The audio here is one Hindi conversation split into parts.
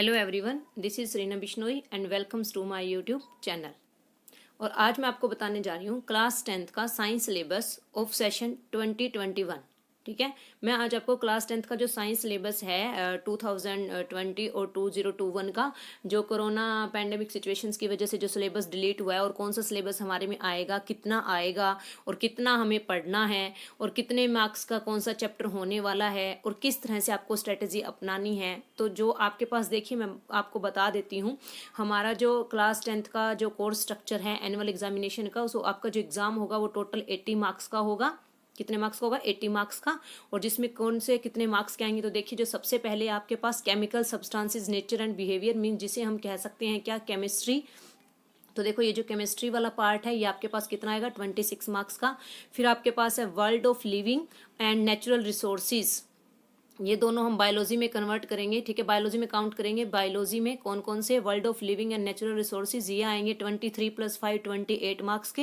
Hello everyone, this is Reena Bishnoi and welcomes to my YouTube channel. और आज मैं आपको बताने जा रही हूँ क्लास 10th का साइंस सिलेबस ऑफ सेशन 2021। ठीक है, मैं आज आपको क्लास 10th का जो साइंस सिलेबस है 2020 और 2021 का, जो कोरोना पैंडेमिक सिचुएशंस की वजह से जो सिलेबस डिलीट हुआ है और कौन सा सिलेबस हमारे में आएगा, कितना आएगा और कितना हमें पढ़ना है और कितने मार्क्स का कौन सा चैप्टर होने वाला है और किस तरह से आपको स्ट्रेटजी अपनानी है। तो जो आपके पास देखिए, मैं आपको बता देती हूँ, हमारा जो क्लास 10th का जो कोर्स स्ट्रक्चर है एनुअल एग्जामिनेशन का, सो आपका जो एग्ज़ाम होगा वो टोटल 80 मार्क्स का होगा। कितने मार्क्स का होगा? 80 मार्क्स का। और जिसमें कौन से कितने मार्क्स के आएंगे, तो देखिए जो सबसे पहले आपके पास chemical substances nature and behaviour, mean जिसे हम कह सकते हैं क्या, केमिस्ट्री। तो देखो ये जो केमिस्ट्री वाला पार्ट है ये आपके पास कितना आएगा? 26 मार्क्स का। फिर आपके पास है world of living and natural resources, ये दोनों हम बायोलॉजी में कन्वर्ट करेंगे। ठीक है, बायोलॉजी में काउंट करेंगे। बायोलॉजी में कौन कौन से? World of living and natural resources, ये आएंगे 23 + 5 28 मार्क्स के।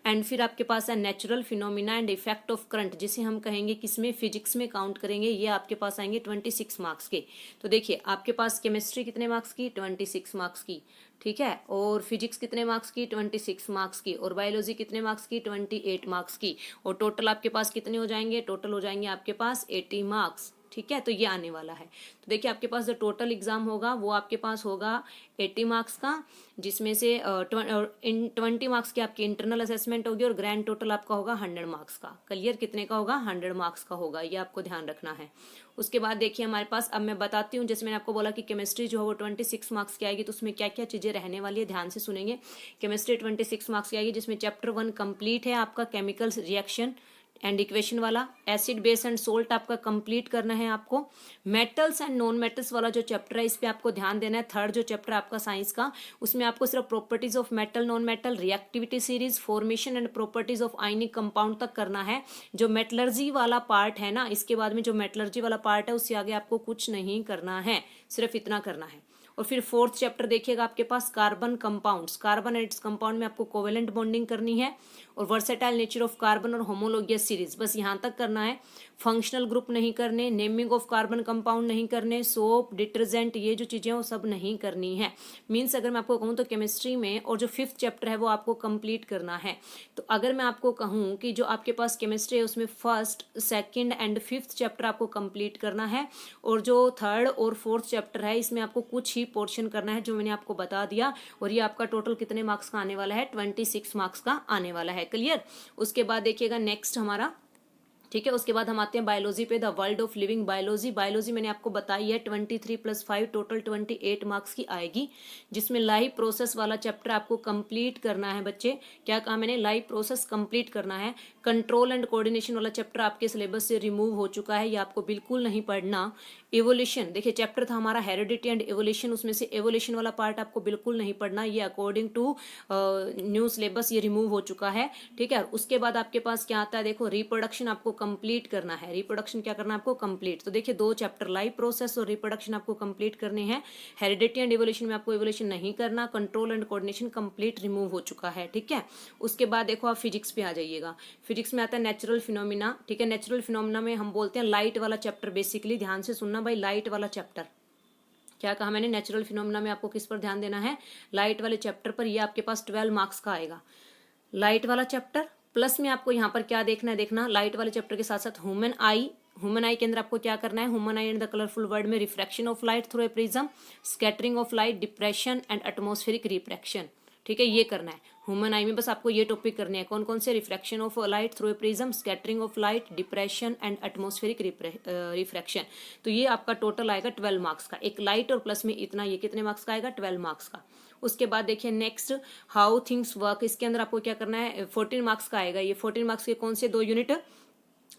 एंड फिर आपके पास है natural phenomena and effect of current, जिसे हम कहेंगे किसमें? फिजिक्स में काउंट करेंगे। ये आपके पास आएंगे 26 मार्क्स के। तो देखिए आपके पास केमिस्ट्री कितने मार्क्स की? 26 मार्क्स की। ठीक है, और फिजिक्स कितने मार्क्स की? 26 मार्क्स की। और बायोलॉजी कितने मार्क्स की? 28 मार्क्स की। और टोटल आपके पास कितने हो जाएंगे? टोटल हो जाएंगे आपके पास 80 मार्क्स। ठीक है, तो ये आने वाला है। तो देखिए आपके पास जो टोटल एग्जाम होगा वो आपके पास होगा 80 मार्क्स का, जिसमें से 20 मार्क्स की आपकी इंटरनल असेसमेंट होगी और ग्रैंड टोटल आपका होगा 100 मार्क्स का। क्लियर? कितने का होगा? 100 मार्क्स का होगा, ये आपको ध्यान रखना है। उसके बाद देखिए हमारे पास, अब मैं बताती हूँ, जैसे मैंने आपको बोला कि केमिस्ट्री जो है वो 26 मार्क्स की आएगी, तो उसमें क्या क्या चीज़ें रहने वाली है, ध्यान से सुनेंगे। केमिस्ट्री 26 मार्क्स की आएगी, जिसमें चैप्टर 1 कंप्लीट है आपका, केमिकल रिएक्शन एंड इक्वेशन वाला। एसिड बेस एंड सोल्ट आपका कंप्लीट करना है आपको। मेटल्स एंड नॉन मेटल्स वाला जो चैप्टर है इस पे आपको ध्यान देना है। थर्ड जो चैप्टर है आपका साइंस का, उसमें आपको सिर्फ properties of metal non metal, reactivity series, formation and properties of ionic compound तक करना है। जो मेटलर्जी वाला पार्ट है ना, इसके बाद में जो मेटलर्जी वाला पार्ट है उससे आगे आपको कुछ नहीं करना है, सिर्फ इतना करना है। और फिर फोर्थ चैप्टर देखिएगा आपके पास carbon compounds, carbon and its compound में आपको कोवेलेंट बॉन्डिंग करनी है और वर्सेटाइल नेचर ऑफ कार्बन और होमोलोगियस सीरीज, बस यहाँ तक करना है। फंक्शनल ग्रुप नहीं करने, नेमिंग ऑफ कार्बन कंपाउंड नहीं करने, सोप, डिटर्जेंट, ये जो चीज़ें वो सब नहीं करनी है। मीन्स अगर मैं आपको कहूँ तो केमिस्ट्री में और जो 5th चैप्टर है वो आपको कंप्लीट करना है। तो अगर मैं आपको कहूँ कि जो आपके पास केमिस्ट्री है उसमें 1st, 2nd and 5th chapter आपको कंप्लीट करना है, और जो 3rd और 4th चैप्टर है इसमें आपको कुछ ही पोर्शन करना है जो मैंने आपको बता दिया। और ये आपका टोटल कितने मार्क्स का आने वाला है? 26 मार्क्स का आने वाला है। क्लियर? उसके बाद देखिएगा नेक्स्ट हमारा, ठीक है, उसके बाद हम आते हैं बायोलॉजी पे। The world of living biology, biology मैंने आपको बताई है 23 + 5 टोटल 28 मार्क्स की आएगी, जिसमें लाइव प्रोसेस वाला चैप्टर आपको कंप्लीट करना है बच्चे। क्या कहा मैंने? लाइव प्रोसेस कंप्लीट करना है। कंट्रोल एंड कोऑर्डिनेशन वाला चैप्टर आपके सिलेबस से रिमूव हो चुका है, ये आपको बिल्कुल नहीं पढ़ना। एवोल्यूशन, देखिए चैप्टर था हमारा हेरिडिटी एंड एवोल्यूशन, उसमें से एवोल्यूशन वाला पार्ट आपको बिल्कुल नहीं पढ़ना, ये अकॉर्डिंग टू न्यू सिलेबस ये रिमूव हो चुका है। ठीक है, उसके बाद आपके पास क्या आता है? देखो रिप्रोडक्शन आपको कंप्लीट करना है। रिप्रोडक्शन क्या करना है आपको? कंप्लीट। तो देखिए 2 चैप्टर, लाइव प्रोसेस और रिप्रोडक्शन आपको कंप्लीट करने हैं। हेरिडिटी एंड एवोल्यूशन में आपको एवोल्यूशन नहीं करना। Control and coordination complete remove हो चुका है। ठीक है, उसके बाद देखो आप फिजिक्स पे आ जाइएगा। फिजिक्स में आता है नेचुरल फिनोमिना। ठीक है, नेचुरल फिनोमिना में हम बोलते हैं लाइट वाला चैप्टर, बेसिकली ध्यान से सुनना भाई, लाइट वाला चैप्टर। क्या कहा मैंने? नेचुरल फिनोमिना में आपको किस पर ध्यान देना है? लाइट वाले चैप्टर पर। ये आपके पास 12 मार्क्स का आएगा, लाइट वाला चैप्टर। प्लस में आपको यहाँ पर क्या देखना है? देखना लाइट वाले चैप्टर के साथ साथ ह्यूमन आई। ह्यूमन आई के अंदर आपको क्या करना है? Human eye and the colourful world में refraction of light through a prism, scattering of light, depression and atmospheric refraction. ठीक है, ये करना है ह्यूमन आई में, बस आपको ये टॉपिक करने हैं। कौन कौन से? Refraction of light through a prism, scattering of light, depression and atmospheric refraction. तो ये आपका टोटल आएगा 12 मार्क्स का, एक लाइट और प्लस में इतना, ये कितने मार्क्स का आएगा? 12 मार्क्स का। उसके बाद देखिए नेक्स्ट हाउ थिंग्स वर्क, इसके अंदर आपको क्या करना है? 14 मार्क्स का आएगा। ये 14 मार्क्स के कौन से 2 यूनिट?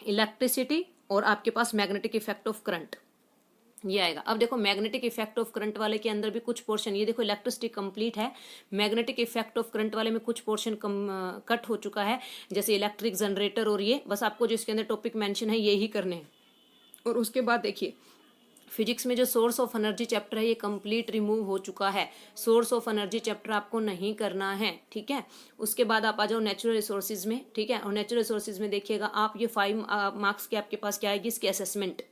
इलेक्ट्रिसिटी और आपके पास मैग्नेटिक इफेक्ट ऑफ करंट, ये आएगा। अब देखो मैग्नेटिक इफेक्ट ऑफ करंट वाले के अंदर भी कुछ पोर्शन, ये देखो इलेक्ट्रिसिटी कंप्लीट है, मैग्नेटिक इफेक्ट ऑफ करंट वाले में कुछ पोर्शन कट हो चुका है, जैसे इलेक्ट्रिक जनरेटर और ये, बस आपको जो इसके अंदर टॉपिक मेंशन है ये ही करने हैं। और उसके बाद देखिए फिजिक्स में जो सोर्स ऑफ एनर्जी चैप्टर है ये कंप्लीट रिमूव हो चुका है, सोर्स ऑफ एनर्जी चैप्टर आपको नहीं करना है। ठीक है, उसके बाद आप आ जाओ नेचुरल रिसोर्सेज में। ठीक है, और नेचुरल रिसोर्सेज में देखिएगा आप, ये 5 मार्क्स के आपके पास क्या आएगी? इसकी असेसमेंट।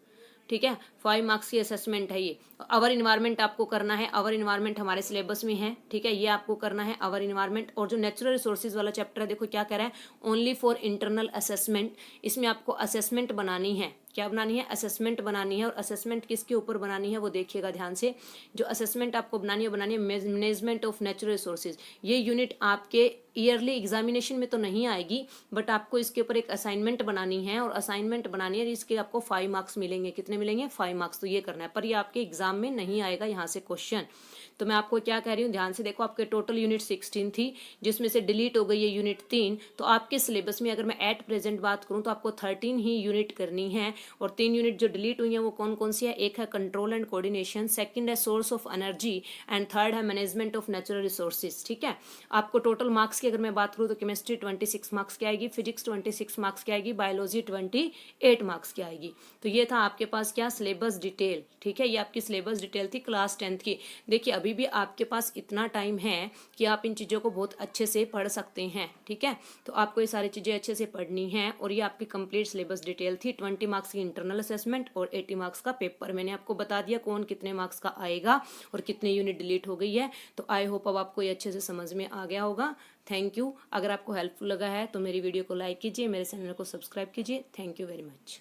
ठीक है, 5 मार्क्स की असेसमेंट है ये। अवर इन्वायरमेंट आपको करना है, अवर इन्वायरमेंट हमारे सिलेबस में है, ठीक है, ये आपको करना है अवर इन्वायरमेंट। और जो नेचुरल रिसोर्सेज वाला चैप्टर है, देखो क्या कह रहा है, ओनली फॉर इंटरनल असेसमेंट। इसमें आपको असेसमेंट बनानी है, क्या बनानी है, असेसमेंट बनानी है। और असेसमेंट किसके ऊपर बनानी है वो देखिएगा ध्यान से। जो असेसमेंट आपको बनानी है मैनेजमेंट ऑफ नेचुरल रिसोर्सेज। ये यूनिट आपके ईयरली एग्जामिनेशन में तो नहीं आएगी, बट आपको इसके ऊपर एक असाइनमेंट बनानी है, और असाइनमेंट बनानी है इसके आपको 5 मार्क्स मिलेंगे। कितने मिलेंगे, 5 मार्क्स। तो ये करना है, पर ये आपके एग्जाम में नहीं आएगा यहाँ से क्वेश्चन। तो मैं आपको क्या कह रही हूँ, ध्यान से देखो, आपके टोटल यूनिट 16 थी, जिसमें से डिलीट हो गई है यूनिट 3। तो आपके सिलेबस में अगर मैं एट प्रेजेंट बात करूँ तो आपको 13 ही यूनिट करनी है। और 3 यूनिट जो डिलीट हुई है वो कौन कौन सी है, एक है कंट्रोल एंड कोऑर्डिनेशन, सेकंड है source of energy, and third है मैनेजमेंट ऑफ नेचुरल रिसोर्सेज। ठीक है, आपको टोटल मार्क्स की अगर मैं बात करूँ तो केमिस्ट्री 26 मार्क्स की आएगी, फिजिक्स 26 मार्क्स की आएगी, बायोलॉजी 28 मार्क्स की आएगी। तो ये था आपके पास क्या, सिलेबस डिटेल। ठीक है, ये आपकी सिलेबस डिटेल थी क्लास 10th की। देखिए अभी भी आपके पास इतना टाइम है कि आप इन चीज़ों को बहुत अच्छे से पढ़ सकते हैं। ठीक है, तो आपको ये सारी चीज़ें अच्छे से पढ़नी है। और ये आपकी कंप्लीट सिलेबस डिटेल थी। 20 मार्क्स की इंटरनल असेसमेंट और 80 मार्क्स का पेपर। मैंने आपको बता दिया कौन कितने मार्क्स का आएगा और कितने यूनिट डिलीट हो गई है। तो आई होप अब आपको ये अच्छे से समझ में आ गया होगा। Thank you. अगर आपको हेल्पफुल लगा है तो मेरी वीडियो को लाइक कीजिए, मेरे चैनल को सब्सक्राइब कीजिए। Thank you very much.